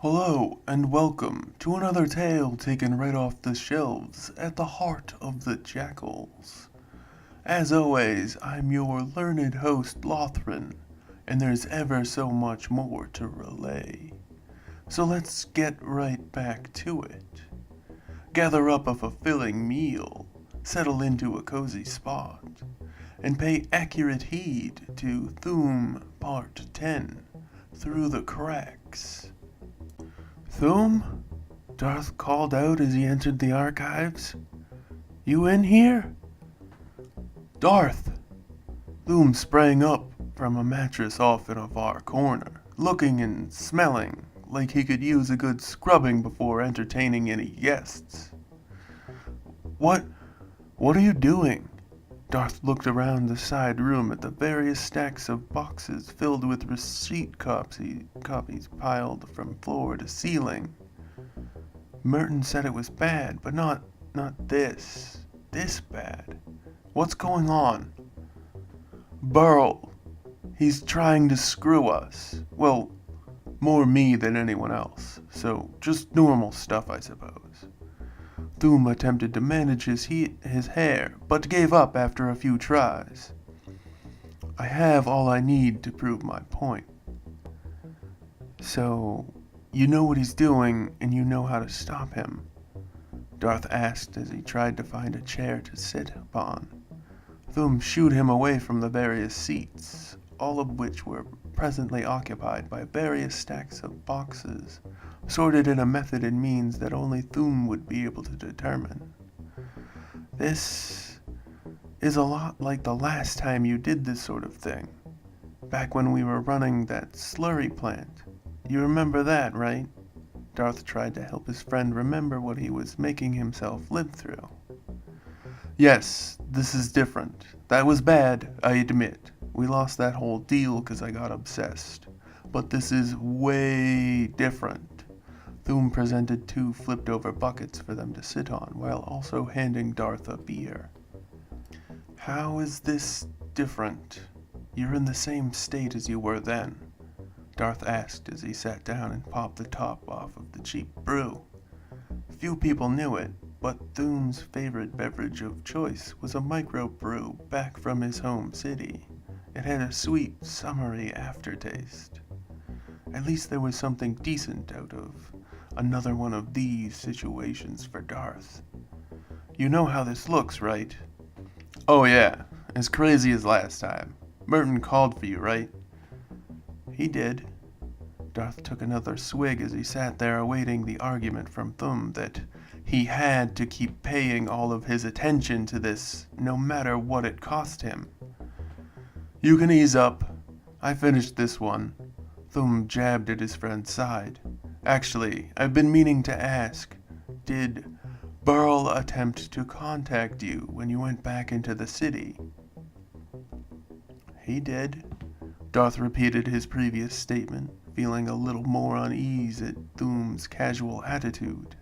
Hello, and welcome to another tale taken right off the shelves at the heart of the Jakuls. As always, I'm your learned host, Lothrin, and there's ever so much more to relay. So let's get right back to it. Gather up a fulfilling meal, settle into a cozy spot, and pay accurate heed to Thum Part 10, Through the Cracks. Thum? Darth called out as he entered the archives. You in here? Darth! Thum sprang up from a mattress off in a far corner, looking and smelling like he could use a good scrubbing before entertaining any guests. What are you doing? Darth looked around the side room at the various stacks of boxes filled with receipt copies piled from floor to ceiling. Merton said it was bad, but not this bad. What's going on? Burl. He's trying to screw us. Well, more me than anyone else, so just normal stuff, I suppose. Thum attempted to manage his hair, but gave up after a few tries. I have all I need to prove my point. So, you know what he's doing, and you know how to stop him? Darth asked as he tried to find a chair to sit upon. Thum shooed him away from the various seats, all of which were presently occupied by various stacks of boxes, sorted in a method and means that only Thum would be able to determine. This is a lot like the last time you did this sort of thing, back when we were running that slurry plant. You remember that, right? Darth tried to help his friend remember what he was making himself live through. Yes, this is different. That was bad, I admit. We lost that whole deal because I got obsessed. But this is way different. Thum presented two flipped-over buckets for them to sit on, while also handing Darth a beer. How is this different? You're in the same state as you were then, Darth asked as he sat down and popped the top off of the cheap brew. Few people knew it, but Thum's favorite beverage of choice was a microbrew back from his home city. It had a sweet, summery aftertaste. At least there was something decent out of another one of these situations for Darth. You know how this looks, right? Oh yeah, as crazy as last time. Merton called for you, right? He did. Darth took another swig as he sat there awaiting the argument from Thum that he had to keep paying all of his attention to this, no matter what it cost him. You can ease up. I finished this one. Thum jabbed at his friend's side. Actually, I've been meaning to ask, did Burl attempt to contact you when you went back into the city? He did. Darth repeated his previous statement, feeling a little more unease at Thum's casual attitude.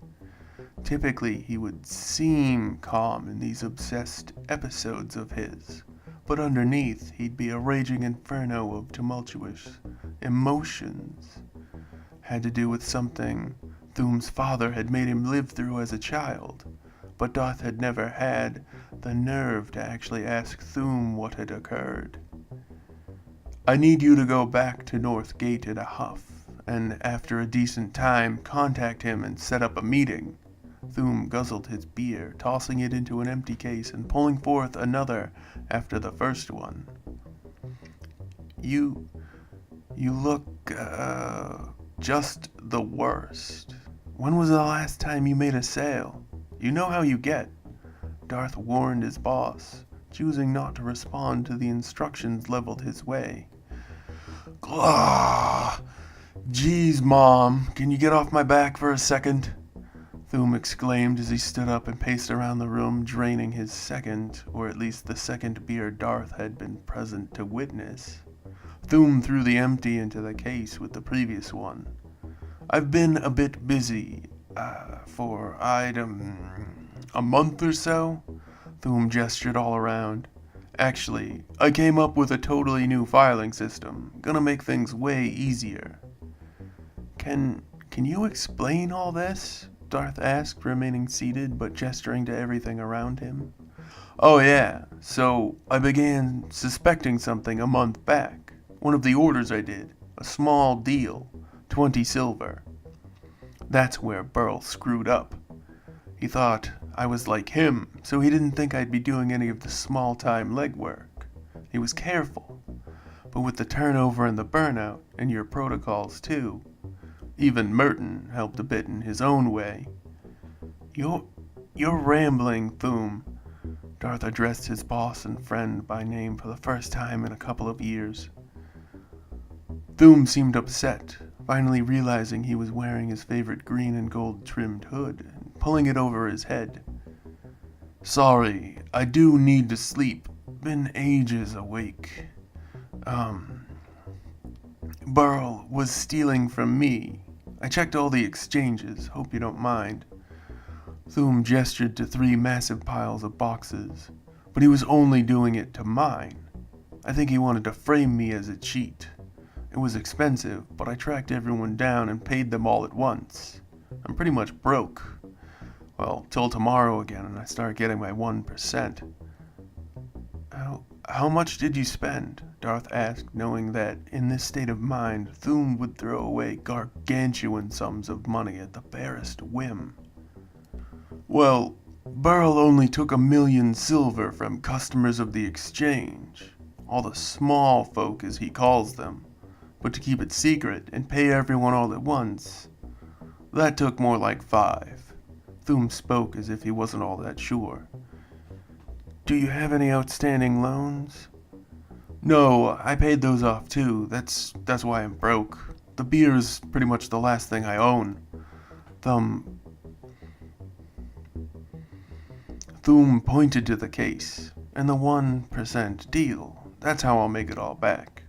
Typically, he would seem calm in these obsessed episodes of his, but underneath, he'd be a raging inferno of tumultuous emotions. Had to do with something Thum's father had made him live through as a child, but Darth had never had the nerve to actually ask Thum what had occurred. I need you to go back to North Gate in a huff, and after a decent time, contact him and set up a meeting. Thum guzzled his beer, tossing it into an empty case and pulling forth another after the first one. You look, just the worst. When was the last time you made a sale? You know how you get. Darth warned his boss, choosing not to respond to the instructions leveled his way. Glah! Geez, Mom, can you get off my back for a second? Thum exclaimed as he stood up and paced around the room, draining his second, or at least the second beer Darth had been present to witness. Thum threw the empty into the case with the previous one. I've been a bit busy, for a month or so? Thum gestured all around. Actually, I came up with a totally new filing system, gonna make things way easier. Can Can you explain all this? Darth asked, remaining seated but gesturing to everything around him. Oh yeah, so I began suspecting something a month back. One of the orders I did, a small deal, 20 silver. That's where Burl screwed up. He thought I was like him, so he didn't think I'd be doing any of the small-time legwork. He was careful, but with the turnover and the burnout, and your protocols too, even Merton helped a bit in his own way. You're rambling, Thum. Darth addressed his boss and friend by name for the first time in a couple of years. Thum seemed upset, finally realizing he was wearing his favorite green and gold trimmed hood and pulling it over his head. Sorry, I do need to sleep. Been ages awake. Burl was stealing from me. I checked all the exchanges, hope you don't mind. Thum gestured to 3 massive piles of boxes, but he was only doing it to mine. I think he wanted to frame me as a cheat. It was expensive, but I tracked everyone down and paid them all at once. I'm pretty much broke. Well, till tomorrow again and I start getting my 1%. How much did you spend? Darth asked, knowing that, in this state of mind, Thum would throw away gargantuan sums of money at the barest whim. Well, Burl only took 1,000,000 silver from customers of the exchange. All the small folk, as he calls them. But to keep it secret and pay everyone all at once, that took more like 5. Thum spoke as if he wasn't all that sure. Do you have any outstanding loans? No, I paid those off too. That's why I'm broke. The beer's pretty much the last thing I own. Thum pointed to the case, and the 1% deal. That's how I'll make it all back.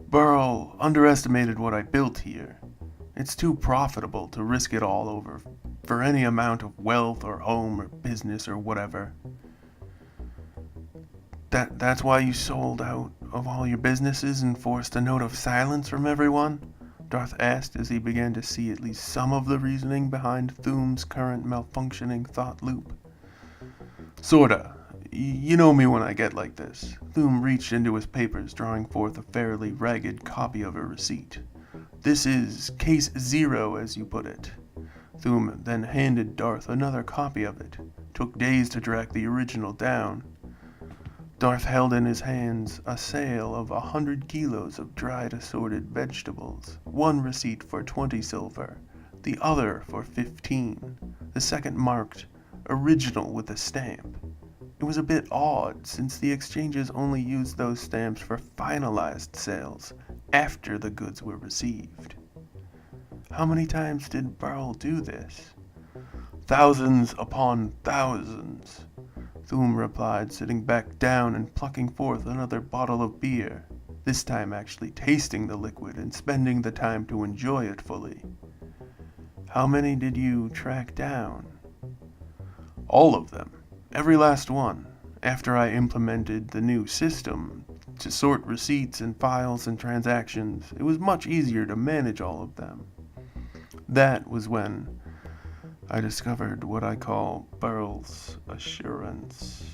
Burl underestimated what I built here. It's too profitable to risk it all over for any amount of wealth or home or business or whatever. That's why you sold out of all your businesses and forced a note of silence from everyone? Darth asked as he began to see at least some of the reasoning behind Thum's current malfunctioning thought loop. Sorta. You know me when I get like this. Thum reached into his papers, drawing forth a fairly ragged copy of a receipt. This is case 0, as you put it. Thum then handed Darth another copy of it. Took days to track the original down. Darth held in his hands a sale of 100 kilos of dried assorted vegetables, one receipt for 20 silver, the other for 15, the second marked original with a stamp. It was a bit odd, since the exchanges only used those stamps for finalized sales after the goods were received. How many times did Burl do this? Thousands upon thousands, Thum replied, sitting back down and plucking forth another bottle of beer, this time actually tasting the liquid and spending the time to enjoy it fully. How many did you track down? All of them. Every last one. After I implemented the new system to sort receipts and files and transactions, it was much easier to manage all of them. That was when I discovered what I call Burl's assurance.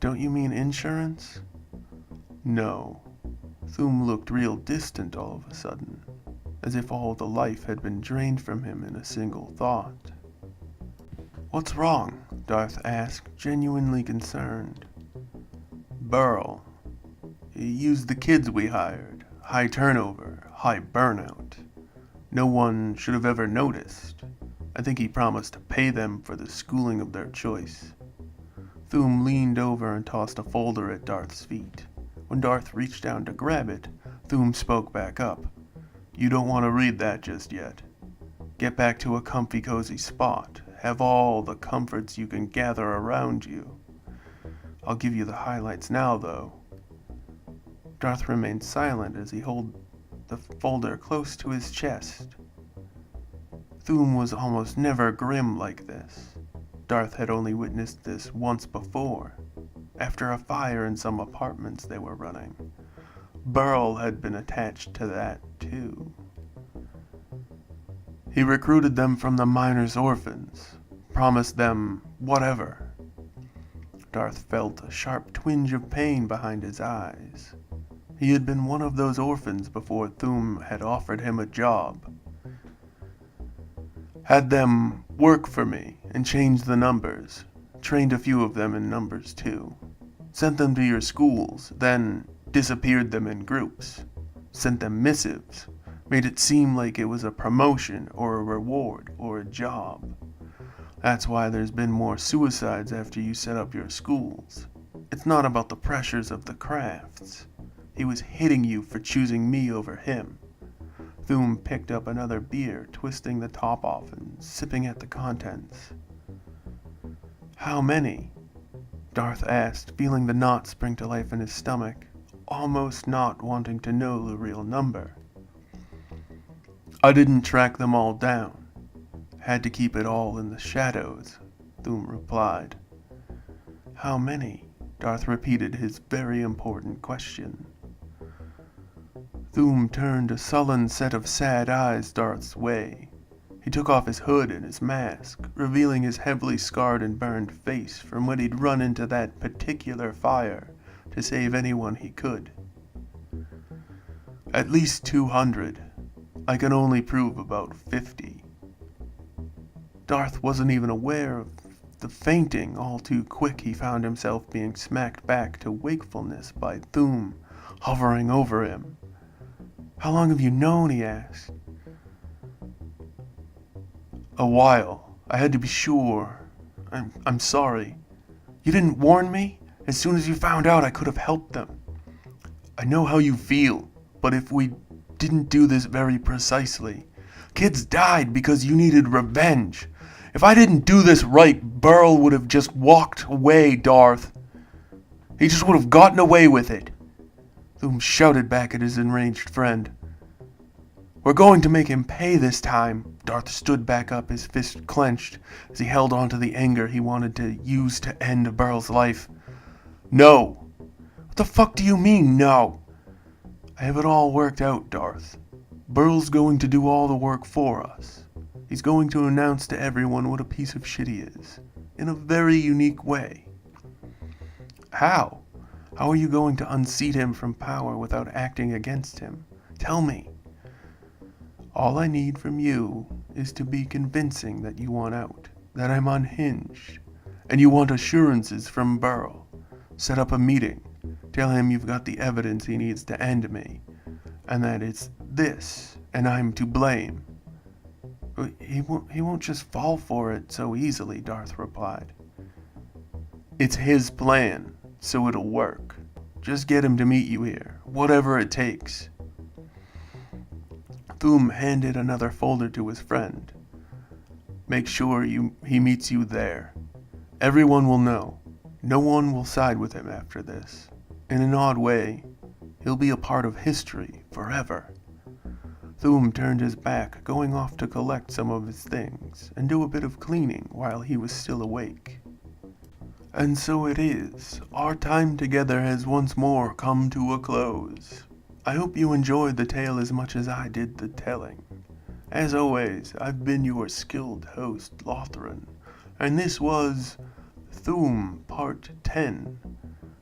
Don't you mean insurance? No. Thum looked real distant all of a sudden, as if all the life had been drained from him in a single thought. What's wrong? Darth asked, genuinely concerned. Burl. He used the kids we hired. High turnover, high burnout. No one should have ever noticed. I think he promised to pay them for the schooling of their choice. Thum leaned over and tossed a folder at Darth's feet. When Darth reached down to grab it, Thum spoke back up. You don't want to read that just yet. Get back to a comfy, cozy spot. Have all the comforts you can gather around you. I'll give you the highlights now, though. Darth remained silent as he held the folder close to his chest. Thum was almost never grim like this. Darth had only witnessed this once before, after a fire in some apartments they were running. Burl had been attached to that, too. He recruited them from the miners' orphans, promised them whatever. Darth felt a sharp twinge of pain behind his eyes. He had been one of those orphans before Thum had offered him a job. Had them work for me and change the numbers. Trained a few of them in numbers too. Sent them to your schools, then disappeared them in groups. Sent them missives. Made it seem like it was a promotion or a reward or a job. That's why there's been more suicides after you set up your schools. It's not about the pressures of the crafts. He was hitting you for choosing me over him. Thum picked up another beer, twisting the top off and sipping at the contents. How many? Darth asked, feeling the knot spring to life in his stomach, almost not wanting to know the real number. I didn't track them all down. Had to keep it all in the shadows, Thum replied. How many? Darth repeated his very important question. Thum turned a sullen set of sad eyes Darth's way. He took off his hood and his mask, revealing his heavily scarred and burned face from when he'd run into that particular fire to save anyone he could. At least 200. I can only prove about 50. Darth wasn't even aware of the fainting. All too quick he found himself being smacked back to wakefulness by Thum hovering over him. How long have you known? He asked. A while. I had to be sure. I'm sorry. You didn't warn me? As soon as you found out, I could have helped them. I know how you feel, but if we didn't do this very precisely, kids died because you needed revenge. If I didn't do this right, Burl would have just walked away, Darth. He just would have gotten away with it. Thum shouted back at his enraged friend. We're going to make him pay this time. Darth stood back up, his fist clenched, as he held on to the anger he wanted to use to end Burl's life. No. What the fuck do you mean, no? I have it all worked out, Darth. Burl's going to do all the work for us. He's going to announce to everyone what a piece of shit he is, in a very unique way. How? How are you going to unseat him from power without acting against him? Tell me. All I need from you is to be convincing that you want out, that I'm unhinged, and you want assurances from Burl. Set up a meeting. Tell him you've got the evidence he needs to end me, and that it's this, and I'm to blame. He won't just fall for it so easily, Darth replied. It's his plan, so it'll work. Just get him to meet you here, whatever it takes. Thum handed another folder to his friend. Make sure he meets you there. Everyone will know. No one will side with him after this. In an odd way, he'll be a part of history forever. Thum turned his back, going off to collect some of his things and do a bit of cleaning while he was still awake. And so it is. Our time together has once more come to a close. I hope you enjoyed the tale as much as I did the telling. As always, I've been your skilled host, Lothran, and this was Thum Part 10,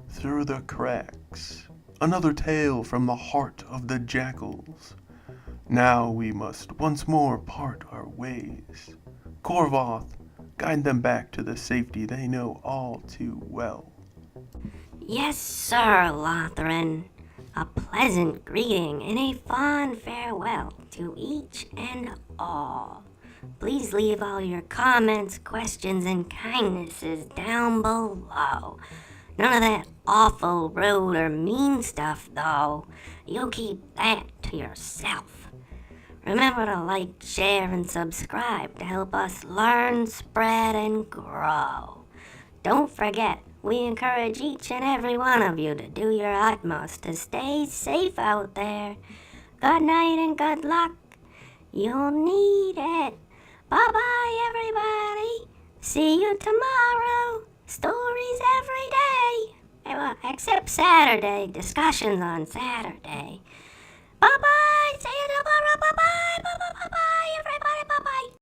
Through the Cracks, another tale from the heart of the Jakuls. Now we must once more part our ways. Korvoth, guide them back to the safety they know all too well. Yes, sir, Lothran. A pleasant greeting and a fond farewell to each and all. Please leave all your comments, questions, and kindnesses down below. None of that awful, rude, or mean stuff, though. You keep that to yourself. Remember to like, share, and subscribe to help us learn, spread, and grow. Don't forget, we encourage each and every one of you to do your utmost to stay safe out there. Good night and good luck. You'll need it. Bye-bye, everybody. See you tomorrow. Stories every day. Well, except Saturday. Discussions on Saturday. Bye-bye. See you tomorrow. Bye-bye.